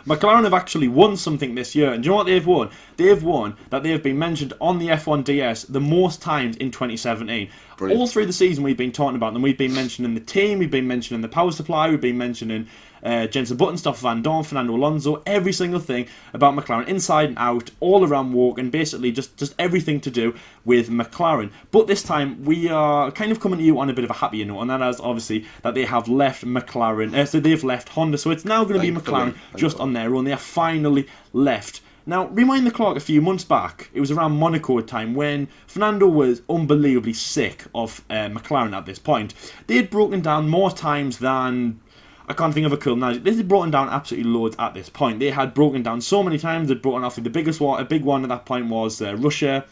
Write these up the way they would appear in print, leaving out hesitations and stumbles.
McLaren have actually won something this year, and do you know what they've won? They've won that they have been mentioned on the F1 DS the most times in 2017. Brilliant. All through the season we've been talking about them. We've been mentioning the team, we've been mentioning the power supply, we've been mentioning Jensen Button, Stoffel Van Dorn, Fernando Alonso, every single thing about McLaren, inside and out, all around walk, and basically just everything to do with McLaren. But this time we are kind of coming to you on a bit of a happier note, and that is obviously that they have left McLaren, so they've left Honda, so it's now going to be McLaren just on their own. They have finally left. Now, rewind the clock a few months back. It was around Monaco time when Fernando was unbelievably sick of McLaren at this point. They had broken down more times than... I can't think of a cool now. They had broken down absolutely loads at this point. They had broken down so many times. They'd broken off the biggest one. A big one at that point was Russia.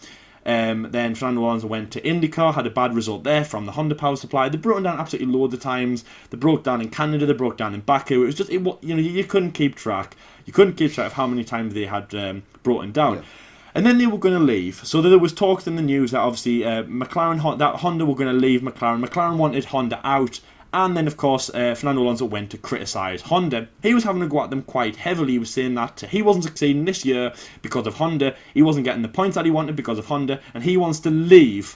Then Fernando Alonso went to IndyCar, had a bad result there from the Honda power supply. They broke down absolutely loads of times. They broke down in Canada. They broke down in Baku. It was just, you couldn't keep track. You couldn't keep track of how many times they had broken down. Yeah. And then they were going to leave. So there was talks in the news that obviously Honda were going to leave McLaren. McLaren wanted Honda out. And then, of course, Fernando Alonso went to criticise Honda. He was having to go at them quite heavily. He was saying that he wasn't succeeding this year because of Honda. He wasn't getting the points that he wanted because of Honda. And he wants to leave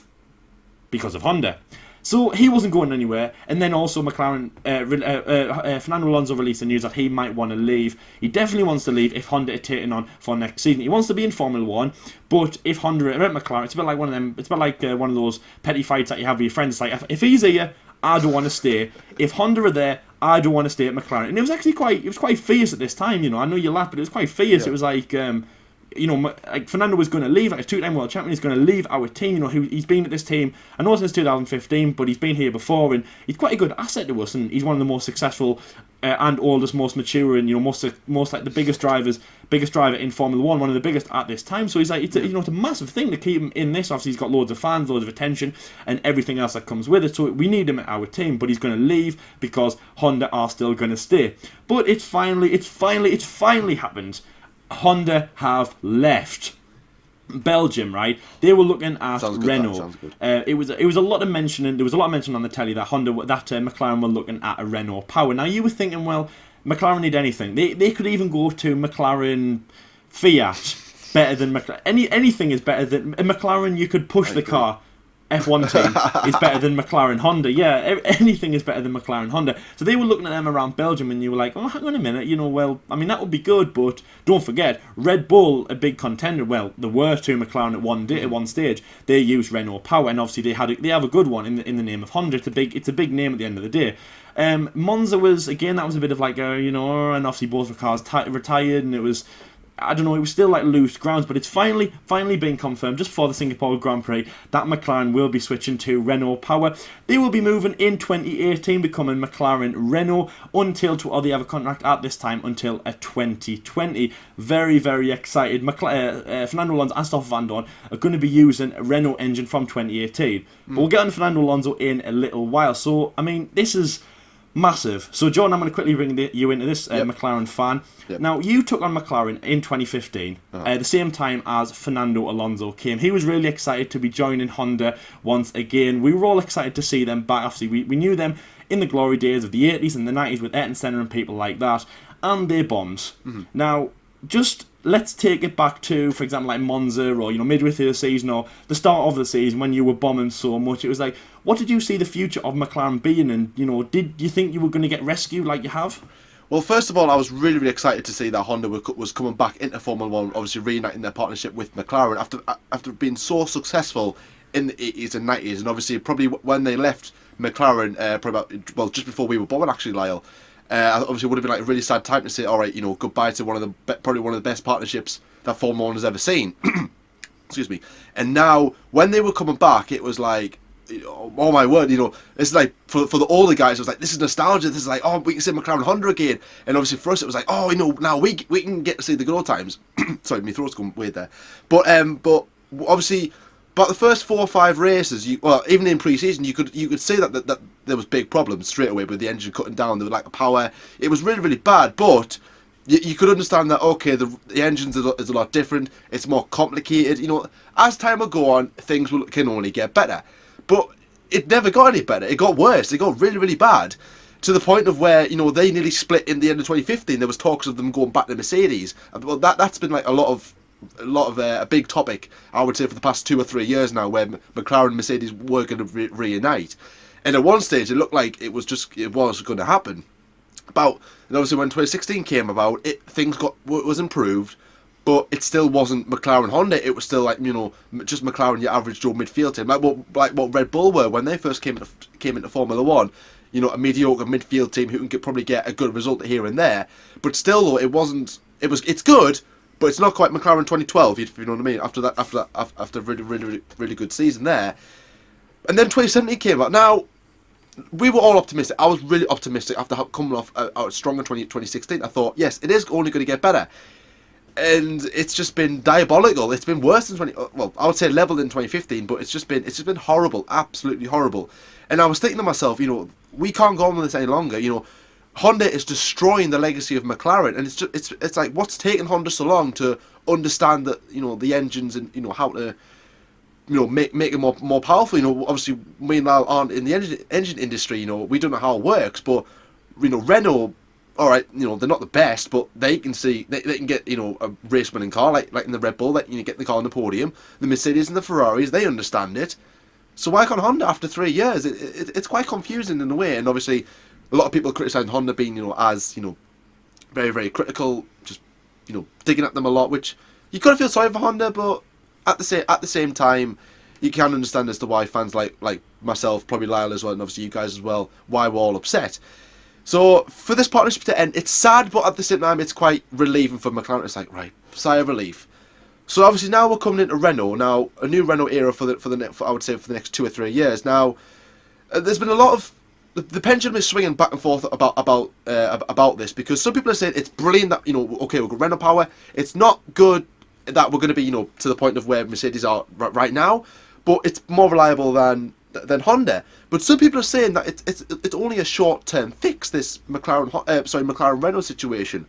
because of Honda. So he wasn't going anywhere. And then also Fernando Alonso released the news that he might want to leave. He definitely wants to leave if Honda are taking on for next season. He wants to be in Formula 1, but if Honda are at McLaren, it's a bit like one of them. It's a bit like one of those petty fights that you have with your friends. It's like, if he's here, I don't want to stay. If Honda are there, I don't want to stay at McLaren. And it was actually quite fierce at this time, you know. I know you laugh, but it was quite fierce. Yeah. It was like, like Fernando was going to leave, like a two-time world champion, he's going to leave our team. You know, he's been at this team, I know since 2015, but he's been here before, and he's quite a good asset to us, and he's one of the most successful and oldest, most mature, and most like the biggest driver in Formula 1, one of the biggest at this time. So he's like, it's a massive thing to keep him in this. Obviously, he's got loads of fans, loads of attention, and everything else that comes with it. So we need him at our team, but he's going to leave because Honda are still going to stay. But it's finally happened. Honda have left Belgium, right? They were looking at Renault. It was a lot of mentioning. There was a lot of mention on the telly that McLaren were looking at a Renault power. Now you were thinking, well, McLaren need anything. They could even go to McLaren Fiat. Better than McLaren. Anything is better than McLaren. You could push the car. F1 team is better than McLaren Honda. Yeah, anything is better than McLaren Honda. So they were looking at them around Belgium, and you were like, oh, hang on a minute, well, I mean, that would be good, but don't forget, Red Bull, a big contender, well, there were two McLaren at one stage. They used Renault power, and obviously they have a good one in the name of Honda. It's a big name at the end of the day. Monza was, again, that was a bit of like, and obviously both the cars retired, and it was... I don't know, it was still like loose grounds, but it's finally been confirmed just before the Singapore Grand Prix that McLaren will be switching to Renault power. They will be moving in 2018, becoming McLaren Renault they have a contract at this time until 2020. Very, very excited. Fernando Alonso and Stoffel Van Dorn are going to be using a Renault engine from 2018. But we'll get on Fernando Alonso in a little while. So, I mean, this is... massive. So, John, I'm going to quickly bring you into this, McLaren fan. Yep. Now, you took on McLaren in 2015, the same time as Fernando Alonso came. He was really excited to be joining Honda once again. We were all excited to see them back. Obviously, we knew them in the glory days of the 80s and the 90s with Ayrton Senna and people like that, and they bombed. Mm-hmm. Now, just... let's take it back to, for example, like Monza or, midway through the season or the start of the season when you were bombing so much. It was like, what did you see the future of McLaren being? And, did you think you were going to get rescued like you have? Well, first of all, I was really, really excited to see that Honda was coming back into Formula 1, obviously reuniting their partnership with McLaren after being so successful in the 80s and 90s. And obviously, probably when they left McLaren, just before we were bombing, actually, Lyle, obviously, it would have been like a really sad time to say, all right, goodbye to probably one of the best partnerships that Formula 1 has ever seen. Excuse me. And now, when they were coming back, it was like, oh my word, it's like for the older guys, it was like, this is nostalgia. This is like, oh, we can see McLaren Honda again. And obviously for us, it was like, oh, now we can get to see the good old times. Sorry, my throat's going weird there. But obviously. But the first 4 or 5 races, even in pre-season, you could see that there was big problems straight away with the engine cutting down. There was lack of power. It was really, really bad. But you could understand that, okay, the engine's is a lot different. It's more complicated. As time will go on, things can only get better. But it never got any better. It got worse. It got really, really bad. to the point of where, you know, they nearly split in the end of 2015. There was talks of them going back to Mercedes. Well, that's been like a big topic, I would say, for the past 2 or 3 years now, where McLaren and Mercedes were going to reunite. And at one stage, it looked like it was going to happen. And obviously when 2016 came about, things was improved, but it still wasn't McLaren Honda. It was still like, you know, just McLaren, your average Joe midfield team, like what Red Bull were when they first came into Formula One. You know, a mediocre midfield team who can probably get a good result here and there, but still though it's good, but it's not quite McLaren 2012. If you know what I mean. After a really good season there, and then 2017 came out. Now, we were all optimistic. I was really optimistic after coming off a stronger 2016. I thought, yes, it is only going to get better. And it's just been diabolical. It's been worse than I would say level in 2015, but it's just been horrible, absolutely horrible. And I was thinking to myself, you know, we can't go on with this any longer. You know, Honda is destroying the legacy of McLaren, and it's like, what's taken Honda so long to understand that, you know, the engines and, you know, how to, you know, make it more powerful. You know, obviously we now aren't in the engine industry. You know, we don't know how it works, but, you know, Renault, all right, you know, they're not the best, but they can see they can get, you know, a race winning car like in the Red Bull, like, you know, get the car on the podium. The Mercedes and the Ferraris, they understand it. So why can't Honda after 3 years? It's quite confusing in a way, and obviously a lot of people criticising Honda being, you know, as, you know, very, very critical, just, you know, digging at them a lot, which you gotta feel sorry for Honda, but at the same time, you can understand as to why fans like myself, probably Lyle as well, and obviously you guys as well, why we're all upset. So for this partnership to end, it's sad, but at the same time, it's quite relieving for McLaren. It's like, right, sigh of relief. So obviously now we're coming into Renault. Now a new Renault era for I would say for the next 2 or 3 years. Now there's been a lot of the pendulum is swinging back and forth about this, because some people are saying it's brilliant that, you know, okay, we've got Renault power. It's not good that we're going to be, you know, to the point of where Mercedes are right now, but it's more reliable than Honda. But some people are saying that it's only a short-term fix, this McLaren Renault situation.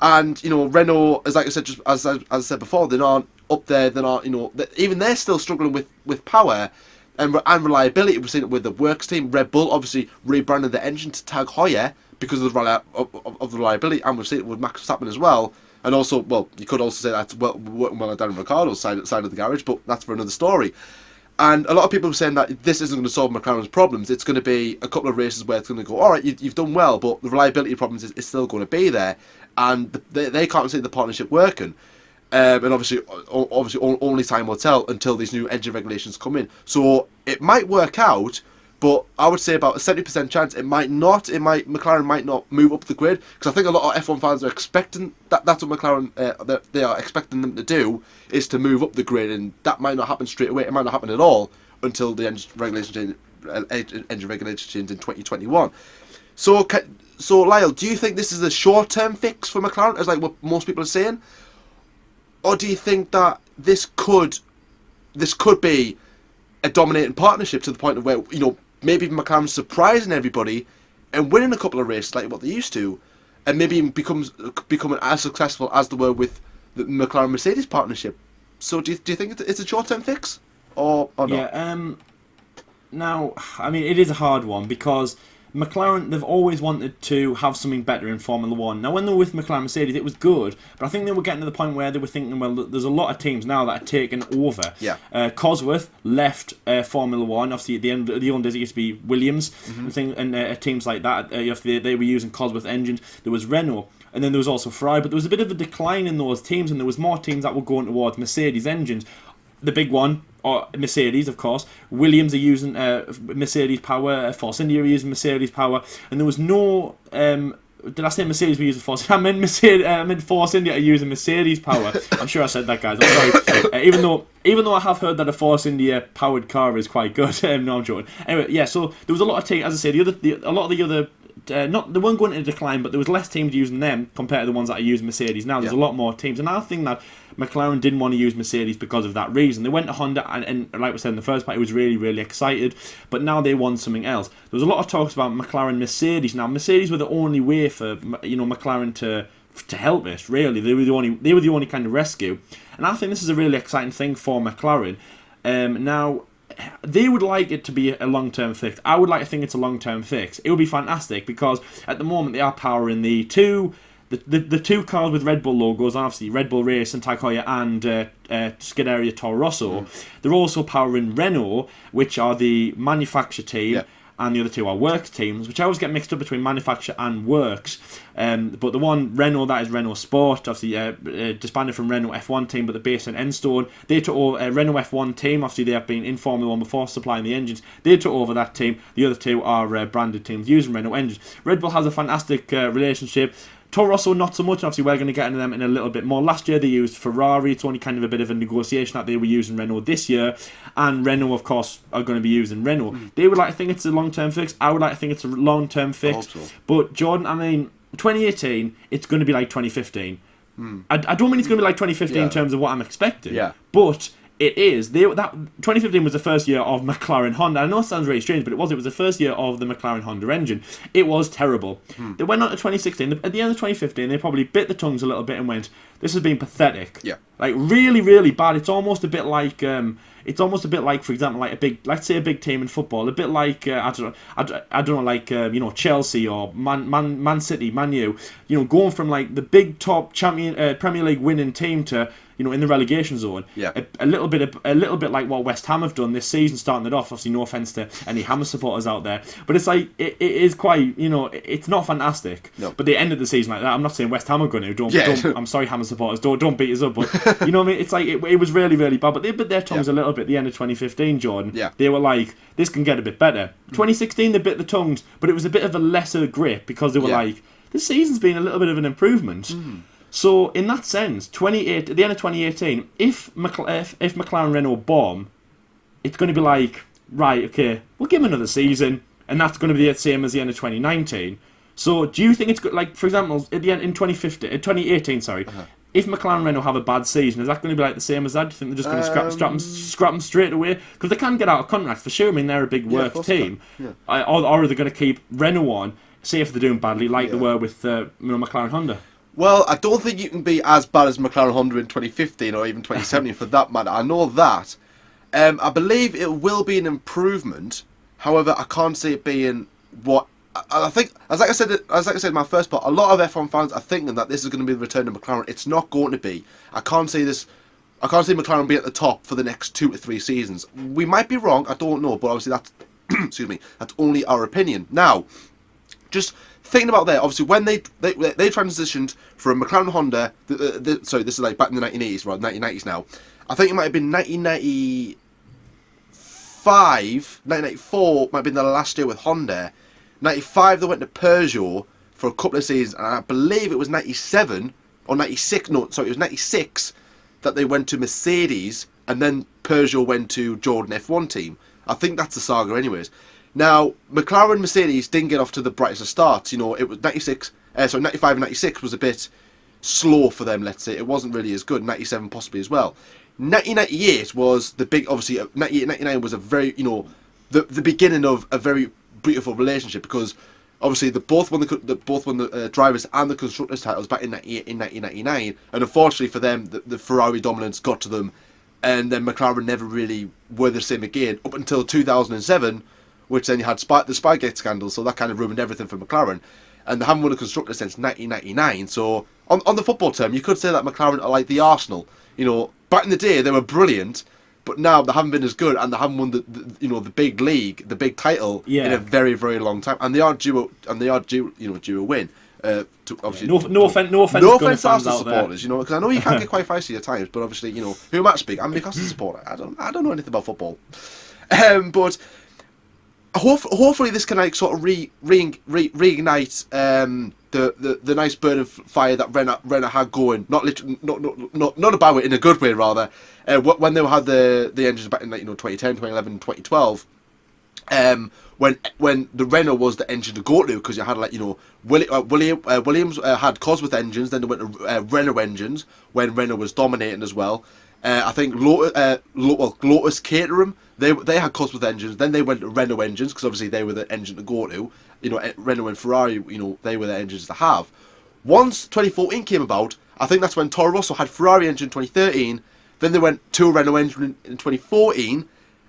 And, you know, Renault, as like I said, just as I said before, they're not up there. They're not, you know, even they're still struggling with power and reliability. We've seen it with the works team. Red Bull obviously rebranded the engine to Tag Heuer because of the reliability, and we've seen it with Max Verstappen as well. And also, well, you could also say that's working well on Daniel Ricciardo's side of the garage, but that's for another story. And a lot of people are saying that this isn't going to solve McLaren's problems. It's going to be a couple of races where it's going to go, all right, you've done well, but the reliability problems is still going to be there, and they can't see the partnership working. And obviously, only time will tell until these new engine regulations come in. So it might work out, but I would say about a 70% chance it might not. McLaren might not move up the grid, because I think a lot of F1 fans are expecting that's what McLaren they are expecting them to do, is to move up the grid, and that might not happen straight away. It might not happen at all until the engine regulation change in 2021. So Lyle, do you think this is a short-term fix for McLaren, as like what most people are saying, or do you think that this could be a dominating partnership to the point of where, you know, maybe McLaren surprising everybody and winning a couple of races like what they used to, and maybe even becoming as successful as they were with the McLaren Mercedes partnership? So do you think it's a short-term fix or not? Yeah. Now, I mean, it is a hard one, because McLaren, they've always wanted to have something better in Formula 1. Now, when they were with McLaren Mercedes, it was good, but I think they were getting to the point where they were thinking, well, there's a lot of teams now that are taking over. Yeah. Cosworth left Formula 1. Obviously, at the end, the old days, it used to be Williams and teams like that. They were using Cosworth engines. There was Renault, and then there was also Ferrari, but there was a bit of a decline in those teams, and there was more teams that were going towards Mercedes engines. The big one, or Mercedes, of course. Williams are using Mercedes power. Force India are using Mercedes power, and there was no. Did I say Mercedes were using Force? I meant Force India are using Mercedes power. I'm sure I said that, guys. I'm sorry. Even though I have heard that a Force India powered car is quite good. No, I'm joking. Anyway, yeah. So there was a lot of teams. As I say, a lot of the other. They weren't going into decline, but there was less teams using them compared to the ones that are using Mercedes. Now there's a lot more teams, and I think that McLaren didn't want to use Mercedes because of that reason. They went to Honda, and like we said in the first part, it was really, really excited, but now they want something else. There was a lot of talks about McLaren Mercedes. Now Mercedes were the only way for, you know, McLaren to help this. Really, they were the only kind of rescue, and I think this is a really exciting thing for McLaren. Now, they would like it to be a long-term fix. I would like to think it's a long-term fix. It would be fantastic because at the moment they are powering the two cars with Red Bull logos, obviously Red Bull Racing, Tag Heuer and Scuderia Toro Rosso. They're also powering Renault, which are the manufacturer team. And the other two are works teams, which I always get mixed up between manufacture and works. But the one, Renault, that is Renault Sport, obviously disbanded from Renault F1 team, but they're based in Enstone. They took over Renault F1 team, obviously they have been in Formula 1 before supplying the engines. They took over that team. The other two are branded teams using Renault engines. Red Bull has a fantastic relationship. Toro Rosso not so much, obviously we're going to get into them in a little bit more. Last year they used Ferrari, it's only kind of a bit of a negotiation that they were using Renault this year, and Renault of course are going to be using Renault. They would like to think it's a long-term fix, I would like to think it's a long-term fix, but Jordan, I mean, 2018, it's going to be like 2015. I don't mean it's going to be like 2015 in terms of what I'm expecting, but it is. That 2015 was the first year of McLaren Honda. I know it sounds really strange, but it was. It was the first year of the McLaren Honda engine. It was terrible. They went on to 2016. At the end of 2015, they probably bit the tongues a little bit and went, "This has been pathetic." Like really, really bad. It's almost a bit like. For example, like let's say a big team in football, a bit like I don't know, like Chelsea or Man City, Man U, going from like the big top champion Premier League winning team to in the relegation zone. A little bit like what West Ham have done this season, starting it off. Obviously, no offense to any Hammer supporters out there, but it's like it is quite it's not fantastic. But they ended the season like that. I'm not saying West Ham are going to. Don't I'm sorry, Hammer supporters. Don't beat us up. But you know what I mean? It's like it was really, really bad. But they bit their tongues a little bit at the end of 2015, Jordan. They were like, this can get a bit better. 2016, they bit the tongues, but it was a bit of a lesser grip because they were like, this season's been a little bit of an improvement. So in that sense, at the end of 2018, if McLaren Renault bomb, it's going to be like, right, okay, we'll give them another season, and that's going to be the same as the end of 2019. So do you think it's good? Like for example, at the end in 2018, sorry. If McLaren Renault have a bad season, is that going to be like the same as that? Do you think they're just going to scrap them straight away? Because they can get out of contracts for sure. I mean, they're a big work team. Or are they going to keep Renault on, say if they're doing badly, like they were with McLaren Honda? Well, I don't think you can be as bad as McLaren Honda in 2015 or even 2017 for that matter. I know that. I believe it will be an improvement. However, I can't see it being what. I think, as I said in my first part, a lot of F1 fans are thinking that this is going to be the return of McLaren. It's not going to be. I can't see McLaren be at the top for the next 2 to 3 seasons. We might be wrong. I don't know, but obviously that's excuse me. That's only our opinion. Now, just thinking about that, obviously when they transitioned from McLaren Honda. Sorry, this is like back in the 1980s, right? 1990s now. I think it might have been 1994 might have been the last year with Honda. 95 they went to Peugeot for a couple of seasons, and I believe it was 97 or 96. No, sorry, it was 96 that they went to Mercedes, and then Peugeot went to Jordan F1 team. I think that's the saga, anyways. Now McLaren Mercedes didn't get off to the brightest of starts. It was 95 and 96 was a bit slow for them. Let's say it wasn't really as good. 97 possibly as well. 1998 was the big. Obviously, 99 was a very the beginning of a very beautiful relationship, because obviously they both won the drivers and the constructors titles back in 1999, and unfortunately for them the Ferrari dominance got to them, and then McLaren never really were the same again up until 2007, which then you had the Spygate scandal, so that kind of ruined everything for McLaren, and they haven't won a constructor since 1999. So on the football term, you could say that McLaren are like the Arsenal. Back in the day they were brilliant, but now they haven't been as good, and they haven't won the big league, the big title in a very, very long time. And they are due a win. Obviously, no offense to Arsenal supporters, because I know you can get quite feisty at times. But obviously, who am I to speak? I'm a Newcastle supporter. I don't know anything about football. But hopefully this can like sort of reignite the nice burn of fire that Renault had going. Not about it in a good way, rather. When they had the engines back in 2010, 2011, 2012, when the Renault was the engine to go to, because you had Williams had Cosworth engines, then they went to Renault engines when Renault was dominating as well. I think Lotus Caterham, they had Cosworth engines, then they went to Renault engines because obviously they were the engine to go to. Renault and Ferrari, they were the engines to have. Once 2014 came about, I think that's when Toro Rosso had Ferrari engine in 2013. Then they went to a Renault engine in 2014,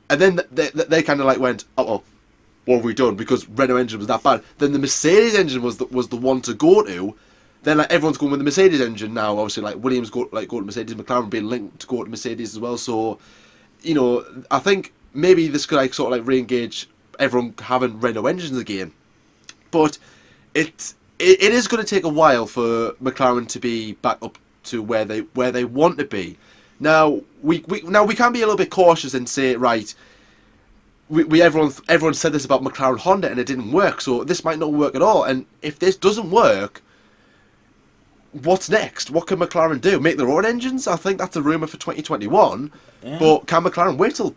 And then they kind of like went, oh, what have we done? Because Renault engine was that bad. Then the Mercedes engine was the one to go to. Then like everyone's going with the Mercedes engine now. Obviously, like Williams go to Mercedes, McLaren being linked to go to Mercedes as well. So, I think maybe this could like sort of like re-engage everyone having Renault engines again. But it is going to take a while for McLaren to be back up to where they want to be. Now we can be a little bit cautious and say, right, everyone said this about McLaren Honda and it didn't work, so this might not work at all. And if this doesn't work, what's next? What can McLaren do? Make their own engines? I think that's a rumour for 2021. Yeah. But can McLaren wait till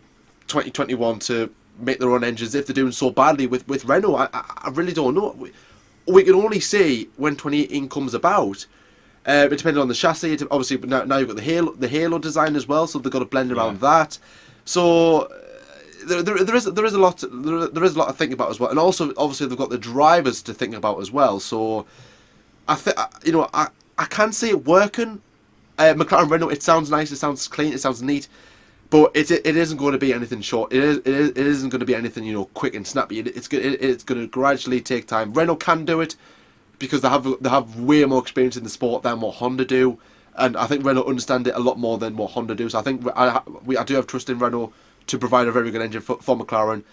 2021 to make their own engines if they're doing so badly with Renault? I really don't know. We can only see when 2018 comes about. Depending on the chassis, obviously now you've got the Halo design as well, so they've got to blend around that. So there is a lot to think about as well, and also obviously they've got the drivers to think about as well. So I can see it working. McLaren Renault, it sounds nice, it sounds clean, it sounds neat, but it isn't going to be anything short. It isn't going to be anything quick and snappy. It's going to gradually take time. Renault can do it, because they have way more experience in the sport than what Honda do, and I think Renault understand it a lot more than what Honda do. So I think I do have trust in Renault to provide a very good engine for McLaren.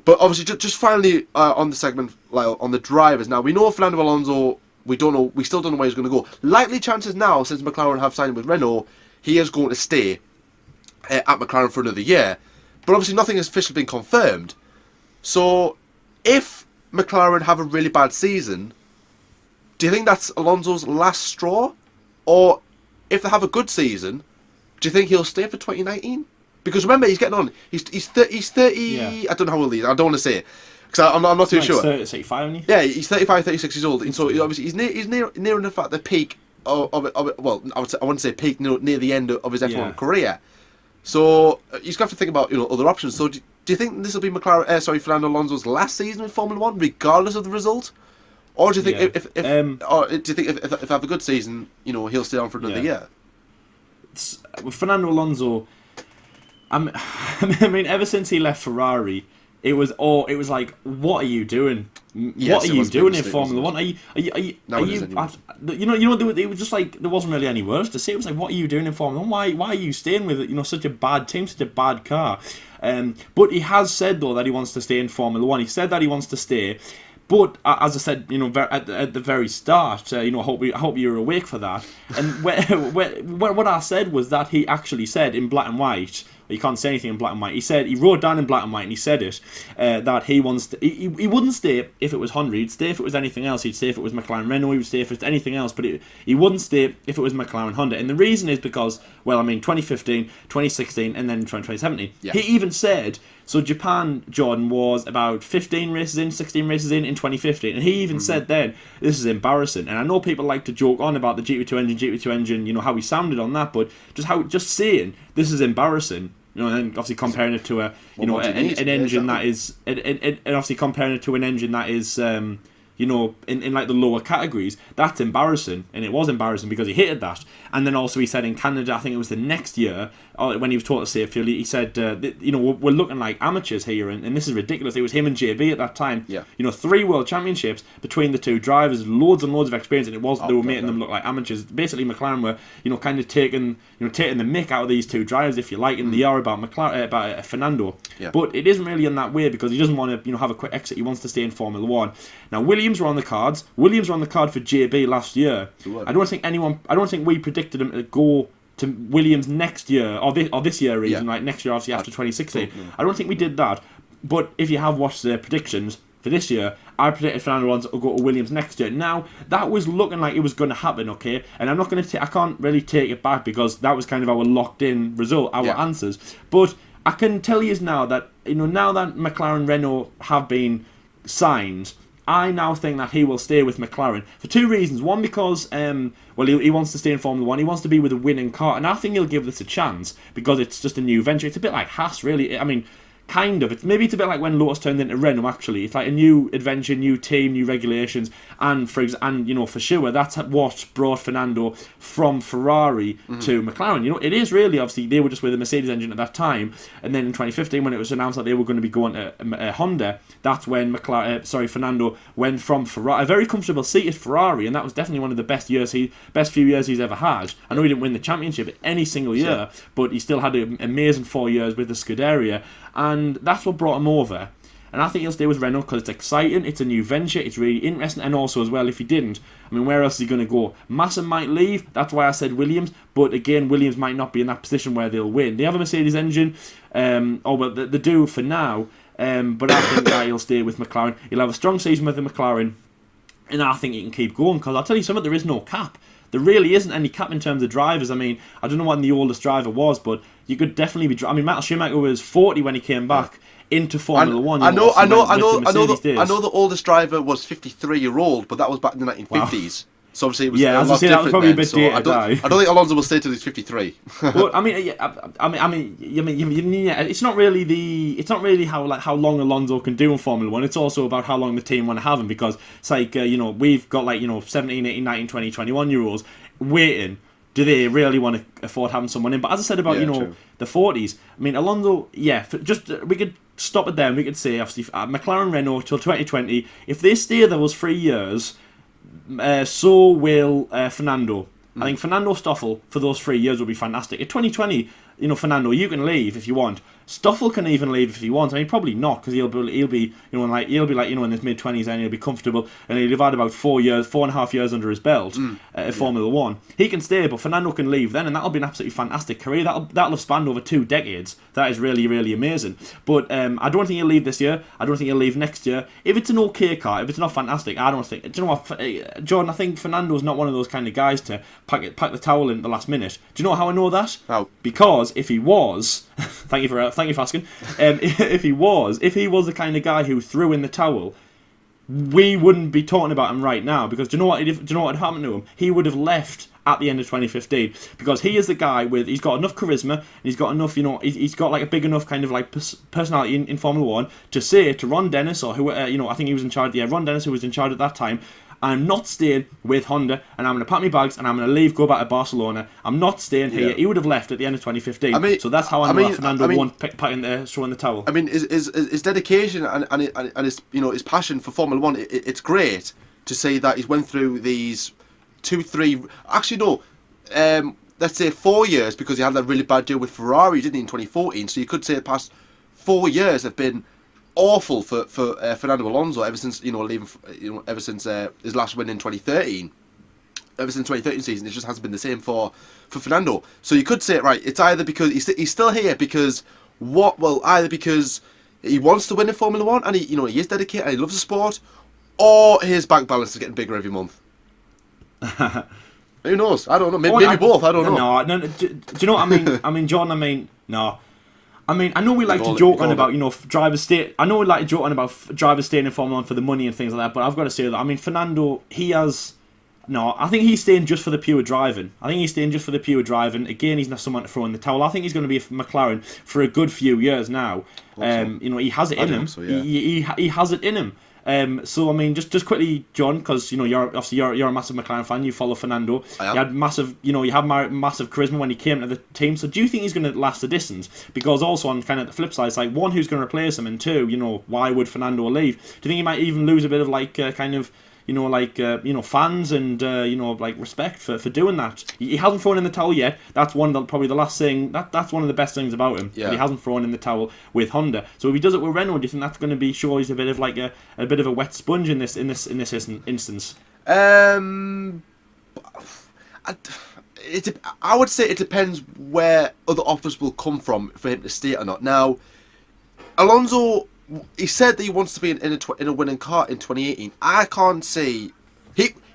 But obviously, just finally on the segment, like on the drivers. Now we know Fernando Alonso. We still don't know where he's going to go. Likely chances now, since McLaren have signed with Renault, he is going to stay at McLaren for another year. But obviously, nothing has officially been confirmed. So if McLaren have a really bad season, do you think that's Alonso's last straw? Or if they have a good season, do you think he'll stay for 2019? Because remember, he's getting on. He's 30. Yeah. I don't know how old he is. I don't want to say it, because I'm not too sure. 35, isn't he? Yeah, he's 35, 36 years old. And so obviously he's nearing the fact the peak of it. Well, I wouldn't say peak, near the end of his F1 career. So he's got to think about other options. So do you think this will be Fernando Alonso's last season in Formula One, regardless of the result? Or do you think if I have a good season, he'll stay on for another year? With Fernando Alonso, I mean, ever since he left Ferrari, it was like, what are you doing? What are you doing in Formula One? Are you? It was just like there wasn't really any words to say. It was like, what are you doing in Formula One? Why are you staying with such a bad team, such a bad car? But he has said though that he wants to stay in Formula One. He said that he wants to stay. But as I said, at the very start, I hope you're awake for that. And what I said was that he actually said in black and white. You can't say anything in black and white. He wrote down in black and white, and he said it that he wants to. He wouldn't stay if it was Honda. He'd stay if it was anything else. He'd stay if it was McLaren Renault. He would stay if it was anything else. But he wouldn't stay if it was McLaren Honda. And the reason is because, 2015, 2016, and then 2017. Yeah. He even said. So Japan, Jordan, was about 16 races in 2015, and he even said then, this is embarrassing. And I know people like to joke on about the GP2 engine, how he sounded on that, but just saying this is embarrassing, and obviously comparing it to an engine that is, and obviously comparing it to an engine that is, in like the lower categories, that's embarrassing. And it was embarrassing because he hated that. And then also he said in Canada, I think it was the next year, when he was taught to say fuel, he said, we're looking like amateurs here, and this is ridiculous. It was him and JB at that time. Yeah. 3 world championships between the two drivers, loads and loads of experience, and they were making them look like amateurs. Basically, McLaren were, kind of taking the mick out of these two drivers, if you like, and they are about about Fernando. Yeah. But it isn't really in that way, because he doesn't want to, have a quick exit. He wants to stay in Formula One. Now, Williams were on the cards. Williams were on the card for JB last year. I don't think we predicted him to go to Williams next year, or this year even, like next year, obviously after 2016. I don't think we did that. But if you have watched the predictions for this year, I predicted Fernando Alonso will go to Williams next year. Now, that was looking like it was going to happen, okay? And I'm not going to I can't really take it back, because that was kind of our locked-in result, our answers. But I can tell you now that, now that McLaren Renault have been signed, I now think that he will stay with McLaren for 2 reasons. One, because he wants to stay in Formula One. He wants to be with a winning car, and I think he'll give this a chance because it's just a new venture. It's a bit like Haas, really. I mean, kind of. It's a bit like when Lotus turned into Renault. Actually, it's like a new adventure, new team, new regulations, and for sure that's what brought Fernando from Ferrari to McLaren. It is really, obviously they were just with a Mercedes engine at that time, and then in 2015 when it was announced that they were going to be going to Honda, that's when Fernando went from Ferrari, a very comfortable seat at Ferrari, and that was definitely one of the best few years he's ever had. I know he didn't win the championship any single year, but he still had an amazing 4 years with the Scuderia, and that's what brought him over. And I think he'll stay with Renault because it's exciting, it's a new venture, it's really interesting, and also as well, if he didn't, where else is he going to go? Massa might leave, that's why I said Williams, but again, Williams might not be in that position where they'll win. They have a Mercedes engine, they do for now, but I think that he'll stay with McLaren. He'll have a strong season with the McLaren, and I think he can keep going, because I'll tell you something, there is no cap. There really isn't any cap in terms of drivers. I don't know what the oldest driver was, but you could definitely be... Michael Schumacher was 40 when he came back into Formula One. I know the oldest driver was 53-year-old, but that was back in the 1950s. Wow. So obviously it was a lot different. That was probably a bit dated. I don't think Alonso will stay till he's 53. But it's not really how long Alonso can do in Formula One. It's also about how long the team want to have him, because it's like we've got 17, 18, 19, 20, 21-year-olds waiting. Do they really want to afford having someone in? But as I said about the 40s, Alonso, we could stop it there and we could say obviously McLaren Renault till 2020. If they stay those 3 years, so will Fernando. I think Fernando Stoffel for those 3 years will be fantastic. At 2020, Fernando, you can leave if you want. Stoffel can even leave if he wants. Probably not, because he'll be in his mid-20s and he'll be comfortable, and he'll have had about 4.5 years under his belt at Formula One. He can stay, but Fernando can leave then, and that'll be an absolutely fantastic career. That'll have spanned over 2 decades. That is really, really amazing. But I don't think he'll leave this year. I don't think he'll leave next year. If it's an okay car, if it's not fantastic, I don't think. Do you know what, Jordan? I think Fernando's not one of those kind of guys to pack the towel in at the last minute. Do you know how I know that? How? Because if he was, thank you for asking. If he was the kind of guy who threw in the towel, we wouldn't be talking about him right now. Because do you know what had happened to him? He would have left at the end of 2015, because he is the guy he's got enough charisma, and he's got enough, he's got a big enough kind of personality in Formula One to say to Ron Dennis, or who, I think he was in charge. Ron Dennis, who was in charge at that time. I'm not staying with Honda, and I'm going to pack my bags, and I'm going to leave, go back to Barcelona. I'm not staying here. Yeah. He would have left at the end of 2015. So that's how I know that Fernando won throwing the towel. His dedication and his his passion for Formula One. It's great to see that he's went through these 2-3. Actually, no. Let's say 4 years, because he had that really bad deal with Ferrari, didn't he, in 2014? So you could say the past 4 years have been awful for Fernando Alonso ever since ever since his last win in 2013. Ever since 2013 season, it just hasn't been the same for Fernando. So you could say, right, it's either because he's still here because either because he wants to win in Formula One and he is dedicated and he loves the sport, or his bank balance is getting bigger every month. Who knows? I don't know. Maybe both. I don't know. No. Do you know what I mean? Jordan. No. I know we like to joke on about, drivers stay. I know we like to joke on about drivers staying in Formula One for the money and things like that. But I've got to say that Fernando, I think he's staying just for the pure driving. Again, he's not someone to throw in the towel. I think he's going to be a McLaren for a good few years now. He has it in him. So, yeah. He has it in him. Just quickly, John, because you're a massive McLaren fan. You follow Fernando. I am. You had massive charisma when he came to the team. So do you think he's going to last the distance? Because also on kind of the flip side, it's like, one, who's going to replace him, and two, why would Fernando leave? Do you think he might even lose a bit of fans and respect for doing that? He hasn't thrown in the towel yet. That's probably the last thing. That's one of the best things about him. Yeah. He hasn't thrown in the towel with Honda. So if he does it with Renault, do you think that's going to be he's a bit of a bit of a wet sponge in this instance? I would say it depends where other offers will come from for him to stay or not. Now, Alonso, he said that he wants to be in a winning car in 2018. I can't see.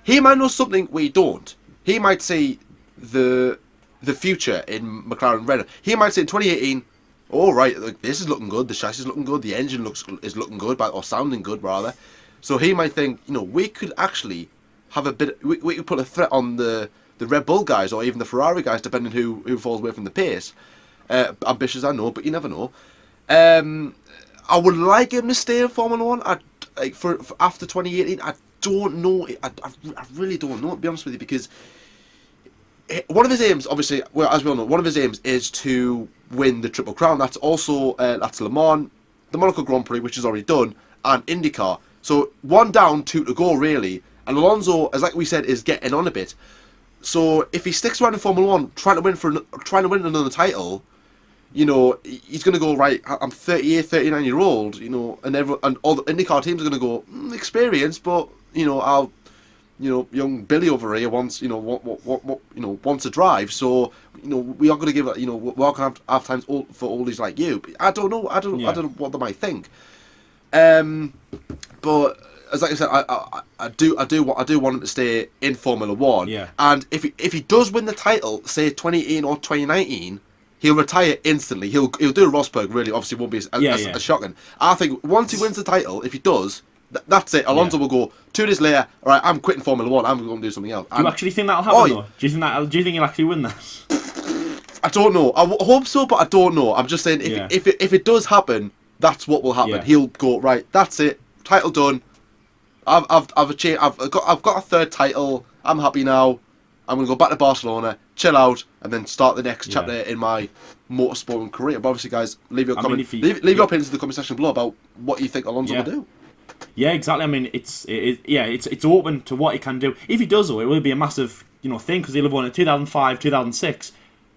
He might know something we don't. He might see the future in McLaren Renault. He might say in 2018, all right, look, this is looking good. The chassis is looking good. The engine is looking good, or sounding good rather. So he might think, we could actually have a bit. We could put a threat on the Red Bull guys, or even the Ferrari guys, depending who falls away from the pace. Ambitious, I know, but you never know. I would like him to stay in Formula One. For after 2018, I don't know. I really don't know, to be honest with you, because one of his aims, obviously, well, as we all know, one of his aims is to win the Triple Crown. That's also that's Le Mans, the Monaco Grand Prix, which is already done, and IndyCar. So 1 down, 2 to go, really. And Alonso, as like we said, is getting on a bit. So if he sticks around in Formula One, trying to win another title, you know, he's going to go, right, I'm 38, 39-year-old, you know, and all the IndyCar teams are going to go, experience, but, you know, young Billy over here wants, wants to drive, so, you know, we are going to give, you know, we're all going to have times for all these like you. I don't know what they might think. But as like I said, I do want him to stay in Formula One. Yeah. And if he does win the title, say 2018 or 2019, he'll retire instantly. He'll do a Rosberg. Really, obviously, won't be as shocking. I think once he wins the title, if he does, that's it. Alonso will go 2 days later. All right, I'm quitting Formula One. I'm going to do something else. Do you actually think that'll happen? Though? Do you think he'll actually win that? I don't know. I hope so, but I don't know. I'm just saying, if it does happen, that's what will happen. Yeah. He'll go, right, that's it. Title done. I've got a 3rd title. I'm happy now. I'm gonna go back to Barcelona, chill out, and then start the next chapter in my motorsport career. But obviously, guys, leave your opinions in the comment section below about what you think Alonso will do. Yeah, exactly. I mean, it's open to what he can do. If he does, though, it will be a massive thing, because he'll have won in 2005, 2006,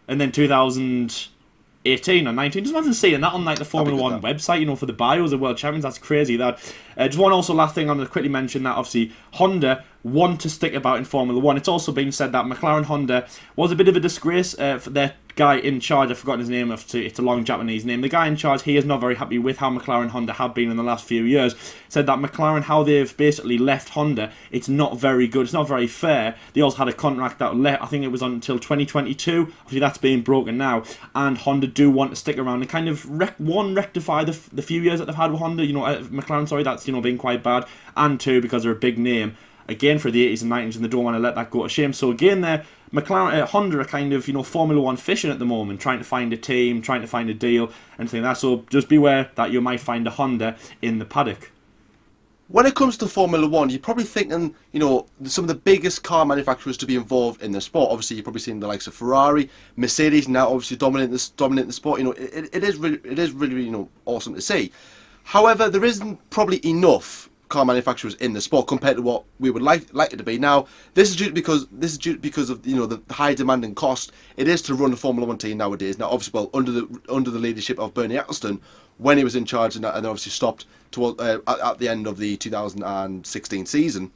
and then 2018 and 19. Just imagine seeing that on like the Formula One website, for the bios of world champions. That's crazy. That just one also last thing I'm going to quickly mention, that obviously Honda want to stick about in Formula One. It's also been said that McLaren Honda was a bit of a disgrace for their guy in charge. I've forgotten his name. It's a long Japanese name. The guy in charge, he is not very happy with how McLaren Honda have been in the last few years. Said that McLaren, how they've basically left Honda, it's not very good. It's not very fair. They also had a contract that I think it was until 2022. Obviously, that's being broken now. And Honda do want to stick around and kind of rectify the few years that they've had with Honda. McLaren, sorry, that's been quite bad. And 2, because they're a big name again for the 80s and 90s, and they don't want to let that go to shame. So again, there, Honda are kind of Formula One fishing at the moment, trying to find a team, trying to find a deal, and things like that. So just beware that you might find a Honda in the paddock. When it comes to Formula One, you're probably thinking, some of the biggest car manufacturers to be involved in the sport. Obviously, you're probably seeing the likes of Ferrari, Mercedes now, obviously dominating the sport. It is really awesome to see. However, there isn't probably enough car manufacturers in the sport compared to what we would like it to be. Now, this is due because of the high demand and cost it is to run a Formula One team nowadays. Now, obviously, under the leadership of Bernie Ecclestone when he was in charge, and obviously stopped at the end of the 2016 season,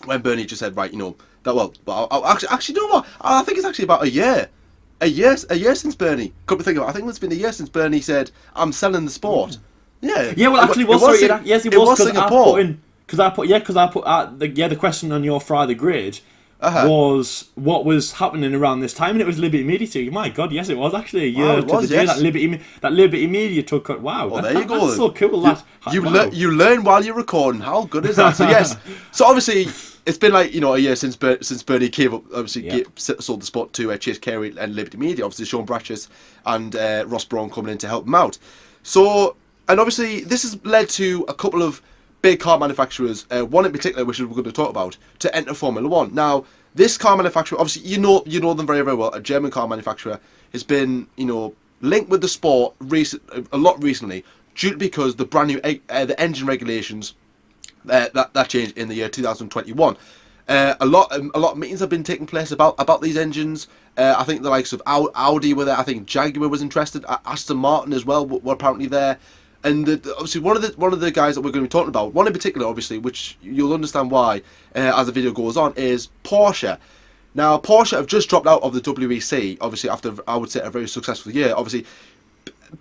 when Bernie just said, right, actually, you know what? I think it's actually about a year since Bernie. Come to think of it, I think it's been a year since Bernie said, I'm selling the sport. Yeah. Well, actually, yes, it was Singapore. Because I put the question on your Friday grid was what was happening around this time, and it was Liberty Media too. My God, yes, it was actually a year to the day that Liberty Media took. Wow, well, there you go. That's so cool. You learn while you're recording. How good is that? So yes. So obviously, it's been like a year since Bernie gave up. Obviously, sold the sport to Chase Carey and Liberty Media. Obviously, Sean Bratchus and Ross Brawn coming in to help him out. So. And obviously, this has led to a couple of big car manufacturers, one in particular, which we're going to talk about, to enter Formula One. Now, this car manufacturer, obviously, you know them very, very well. A German car manufacturer has been, linked with the sport a lot recently, because the brand new the engine regulations that changed in the year 2021. A lot of meetings have been taking place about these engines. I think the likes of Audi were there. I think Jaguar was interested. Aston Martin as well were apparently there. And obviously, one of the guys that we're going to be talking about, one in particular, obviously, which you'll understand why as the video goes on, is Porsche. Now, Porsche have just dropped out of the WEC, obviously, after, I would say, a very successful year. Obviously,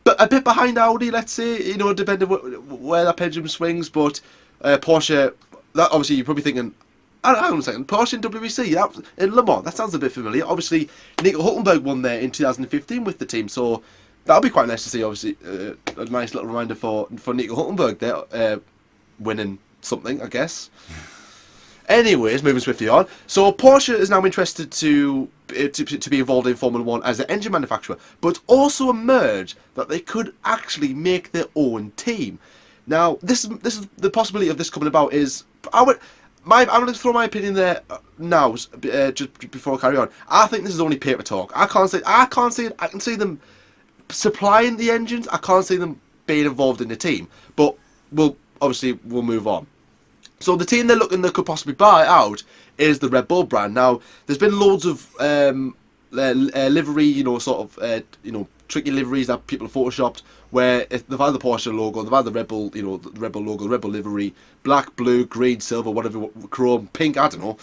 but a bit behind Audi, let's say, depending where that pendulum swings. But Porsche, that obviously, you're probably thinking, hang on a second, Porsche in WEC, in Le Mans, that sounds a bit familiar. Obviously, Nico Hülkenberg won there in 2015 with the team, so that'll be quite nice to see, obviously, a nice little reminder for Nico Hülkenberg there, winning something, I guess. Anyways, moving swiftly on. So Porsche is now interested to to be involved in Formula One as an engine manufacturer, but also emerged that they could actually make their own team. Now, this is the possibility of this coming about. I'm going to throw my opinion there now, just before I carry on. I think this is only paper talk. I can't see it. I can see them supplying the engines. I can't see them being involved in the team. But we'll move on. So the team they're looking that could possibly buy out is the Red Bull brand. Now, there's been loads of livery, tricky liveries that people have photoshopped, where they've had the Porsche logo, they've had the Red Bull, the Red Bull logo, the Red Bull livery, black, blue, green, silver, whatever, chrome, pink, I don't know,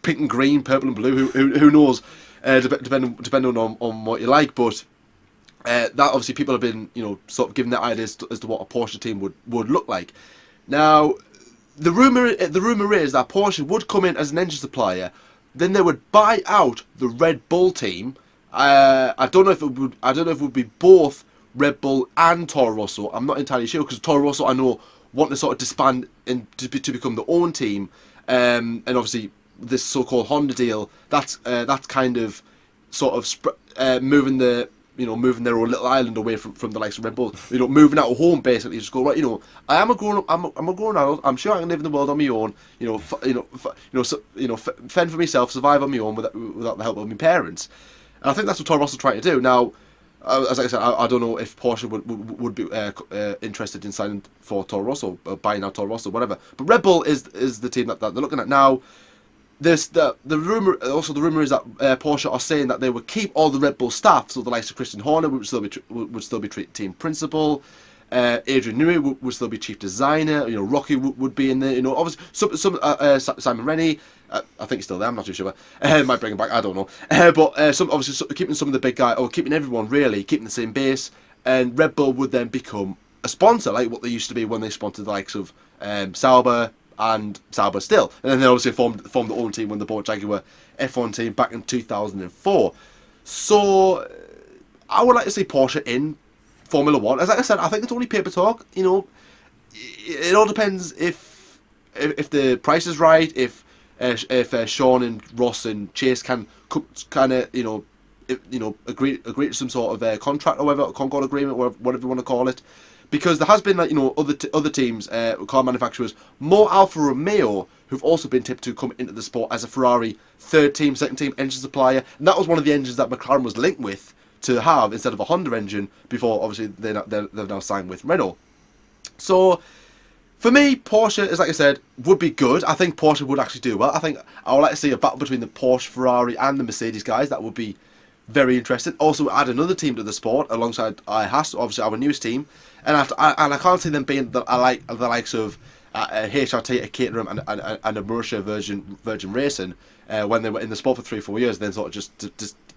pink and green, purple and blue, who knows, depending on what you like, but that obviously people have been, sort of giving their ideas as to what a Porsche team would look like. Now, the rumor is that Porsche would come in as an engine supplier, then they would buy out the Red Bull team. I don't know if it would be both Red Bull and Toro Rosso. I'm not entirely sure, because Toro Rosso, I know, want to sort of disband and to become their own team, and obviously this so-called Honda deal, that's kind of sort of moving their own little island away from the likes of Red Bull. Moving out of home, basically, just go, right, I am a grown up. I'm a grown adult. I'm sure I can live in the world on my own. Fend for myself, survive on my own without the help of my parents. And I think that's what Toro Rosso trying to do. Now, as I said, I don't know if Porsche would be interested in signing for Toro Rosso, buying out Toro Rosso, whatever. But Red Bull is the team that they're looking at now. The rumor is that Porsche are saying that they would keep all the Red Bull staff, so the likes of Christian Horner would still be team principal, Adrian Newey would still be chief designer. Rocky would be in there. Obviously Simon Rennie. I think he's still there. I'm not too sure. Might bring him back. I don't know. But keeping some of the big guys, or keeping everyone really, keeping the same base, and Red Bull would then become a sponsor, like what they used to be when they sponsored the likes of Sauber. And Sauber still, and then they obviously formed the own team when they bought Jaguar F1 team back in 2004. So I would like to see Porsche in Formula One. As I said, I think it's only paper talk. It all depends if the price is right, if Sean and Ross and Chase can kind of agree to some sort of contract or whatever, Concord agreement, whatever you want to call it. Because there has been other teams, car manufacturers, more Alfa Romeo, who've also been tipped to come into the sport as a Ferrari third team, second team engine supplier, and that was one of the engines that McLaren was linked with to have instead of a Honda engine before. Obviously they've now signed with Renault. So for me, Porsche is, like I said, would be good. I think Porsche would actually do well. I think I would like to see a battle between the Porsche, Ferrari, and the Mercedes guys. That would be very interesting. Also, add another team to the sport alongside Haas, obviously our newest team, and I can't see them being the likes of HRT, a Caterham, and a Marussia Virgin Racing when they were in the sport for 3-4 years, then sort of just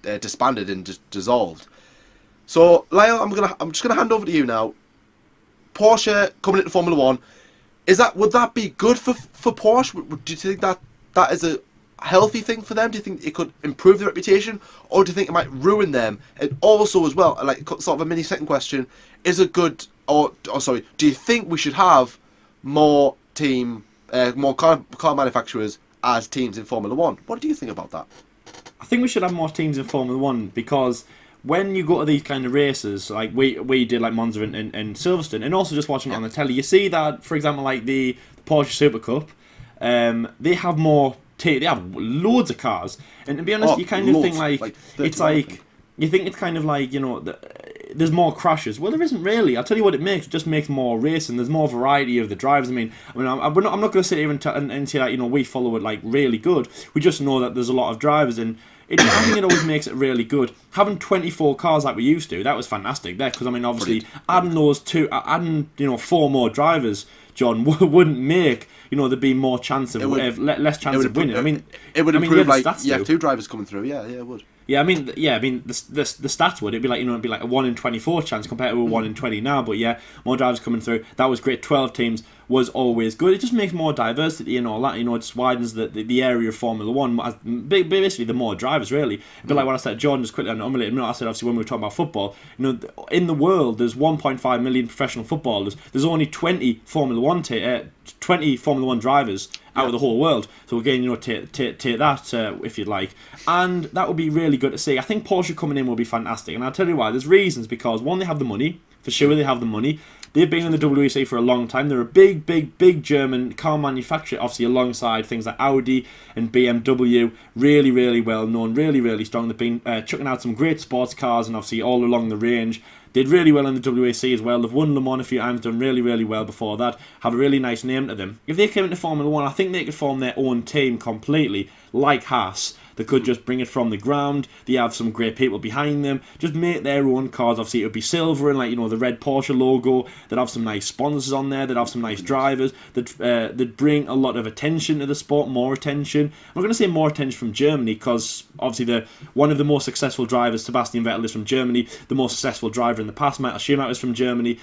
disbanded and just dissolved. So, Lyle, I'm just gonna hand over to you now. Porsche coming into Formula One, would that be good for Porsche? Do you think that is a healthy thing for them? Do you think it could improve their reputation, or do you think it might ruin them? And also, as well, like sort of a mini second question, is it good, do you think we should have more car manufacturers as teams in Formula One? What do you think about that? I think we should have more teams in Formula One, because when you go to these kind of races, like we did, like Monza and Silverstone, and also just watching it on the telly, you see that, for example, like the Porsche Super Cup, they have more. They have loads of cars, and to be honest, you kind of think you think it's kind of like there's more crashes. Well, there isn't really. I'll tell you what it makes. It just makes more racing. There's more variety of the drivers. I'm not going to sit here and say that we follow it like really good. We just know that there's a lot of drivers, and I think it always makes it really good. Having 24 cars like we used to, that was fantastic there, because obviously adding 4 more drivers, John, wouldn't make there'd be more chance of less chance of winning. It would improve, like you have 2 drivers coming through. Yeah, it would. Yeah, the stats would. It'd be like a 1 in 24 chance compared to a 1 in 20 now. But yeah, more drivers coming through. That was great. 12 teams was always good. It just makes more diversity and all that. It just widens the area of Formula One. Basically, the more drivers, really. But like what I said, Jordan, just quickly on unrelated note, I said obviously when we were talking about football, in the world there's 1.5 million professional footballers. There's only 20 Formula One drivers out of the whole world. So again, take that if you'd like, and that would be really good to see. I think Porsche coming in will be fantastic, and I'll tell you why. There's reasons, because one, they have the money. For sure, they have the money. They've been in the WEC for a long time. They're a big German car manufacturer, obviously alongside things like Audi and BMW. Really, really well known, really strong. They've been chucking out some great sports cars, and obviously all along the range. Did really well in the WEC as well. They've won Le Mans a few times, done really well before that. Have a really nice name to them. If they came into Formula 1, I think they could form their own team completely, like Haas. They could just bring it from the ground. They have some great people behind them. Just make their own cars. Obviously, it would be silver and the red Porsche logo. They'd have some nice sponsors on there. They'd have some nice drivers. They'd bring a lot of attention to the sport, more attention. I'm not going to say more attention from Germany, because obviously one of the most successful drivers, Sebastian Vettel, is from Germany. The most successful driver in the past, Michael Schumacher, is from Germany.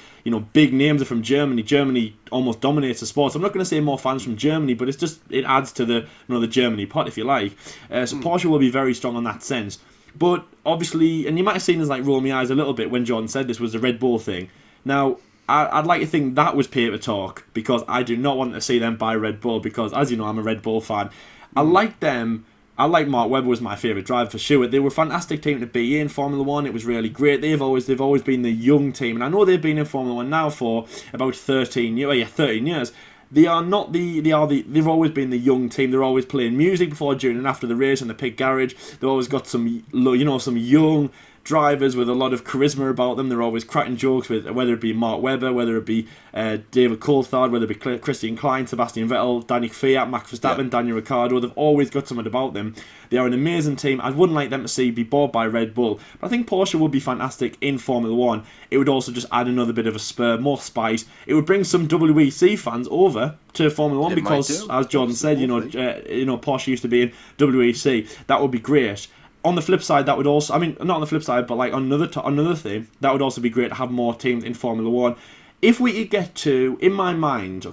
Big names are from Germany. Germany almost dominates the sport. So I'm not going to say more fans from Germany, but it adds to the the Germany pot, if you like. So Porsche will be very strong on that sense. But obviously, and you might have seen us roll my eyes a little bit when John said this was a Red Bull thing. Now, I'd like to think that was paper talk, because I do not want to see them buy Red Bull, because as you know, I'm a Red Bull fan. I like them. I like Mark Webber, was my favourite driver for sure. They were a fantastic team to be in Formula 1. It was really great. They've always been the young team, and I know they've been in Formula 1 now for about 13 years. They've always been the young team. They're always playing music before, during, and after the race in the pit garage. They've always got some young drivers with a lot of charisma about them. They're always cracking jokes with, whether it be Mark Webber, whether it be David Coulthard, whether it be Christian Klein, Sebastian Vettel, Danny Kvyat, Max Verstappen, Daniel Ricciardo. They've always got something about them. They are an amazing team. I wouldn't like them to see be bought by Red Bull, but I think Porsche would be fantastic in Formula 1. It would also just add another bit of a spur, more spice. It would bring some WEC fans over to Formula 1, because, as Jordan said, Porsche used to be in WEC. That would be great. On the flip side, that would also, not on the flip side, but another thing, that would also be great to have more teams in Formula 1. If we could get to, in my mind,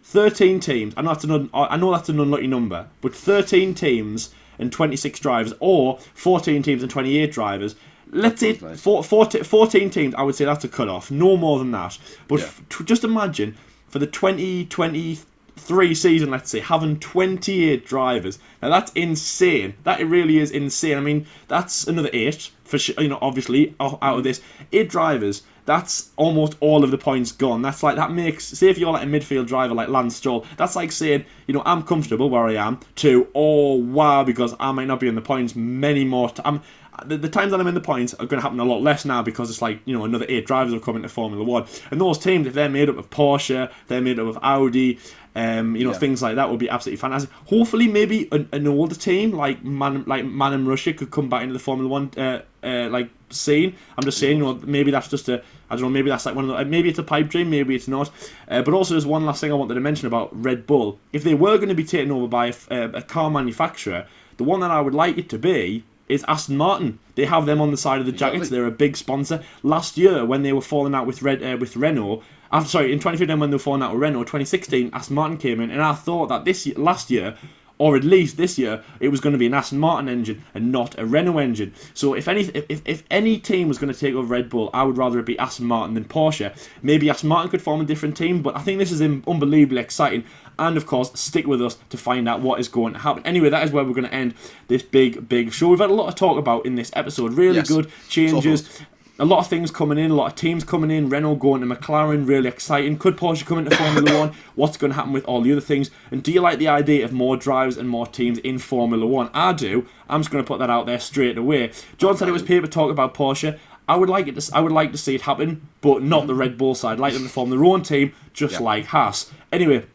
13 teams, I know that's an unlucky number, but 13 teams and 26 drivers, or 14 teams and 28 drivers, let's say 14 teams, I would say that's a cut-off, no more than that. But just imagine, for the 2023 season, let's say, having 28 drivers. Now that's insane. That really is insane. That's another 8 for sure. Obviously out of this 8 drivers, that's almost all of the points gone. That's that makes, say if you're a midfield driver like Lance Stroll, that's like saying, I'm comfortable where I am, to, oh wow, because I might not be in the points many more the times that I'm in the points are going to happen a lot less now, because it's another 8 drivers will come into Formula 1. And those teams, if they're made up of Porsche, they're made up of Audi, things like that, would be absolutely fantastic. Hopefully, maybe an older team like Man in Russia could come back into the Formula 1 scene. I'm just saying, maybe that's just maybe that's one of the, maybe it's a pipe dream, maybe it's not. But also, there's one last thing I wanted to mention about Red Bull. If they were going to be taken over by a car manufacturer, the one that I would like it to be is Aston Martin. They have them on the side of the jackets. They're a big sponsor. Last year, when they were falling out with Renault, in 2015 when they were falling out with Renault, 2016, Aston Martin came in, and I thought that last year, or at least this year, it was going to be an Aston Martin engine and not a Renault engine. So if any team was going to take over Red Bull, I would rather it be Aston Martin than Porsche. Maybe Aston Martin could form a different team, but I think this is unbelievably exciting. And of course, stick with us to find out what is going to happen. Anyway, that is where we're going to end this big show. We've had a lot to talk about in this episode. Really good changes. A lot of things coming in, a lot of teams coming in. Renault going to McLaren, really exciting. Could Porsche come into Formula 1? What's going to happen with all the other things? And do you like the idea of more drivers and more teams in Formula 1? I do. I'm just going to put that out there straight away. John said it was paper talk about Porsche. I would like to see it happen, but not the Red Bull side. I'd like them to form their own team, just like Haas. Anyway,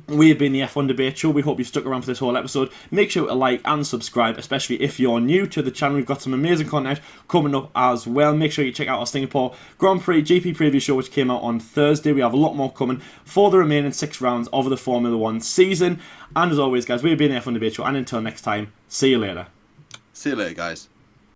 we have been the F1 Debate Show. We hope you've stuck around for this whole episode. Make sure to like and subscribe, especially if you're new to the channel. We've got some amazing content coming up as well. Make sure you check out our Singapore Grand Prix GP preview show, which came out on Thursday. We have a lot more coming for the remaining 6 rounds of the Formula 1 season. And as always, guys, we've been the F1 Debate Show. And until next time, see you later. See you later, guys.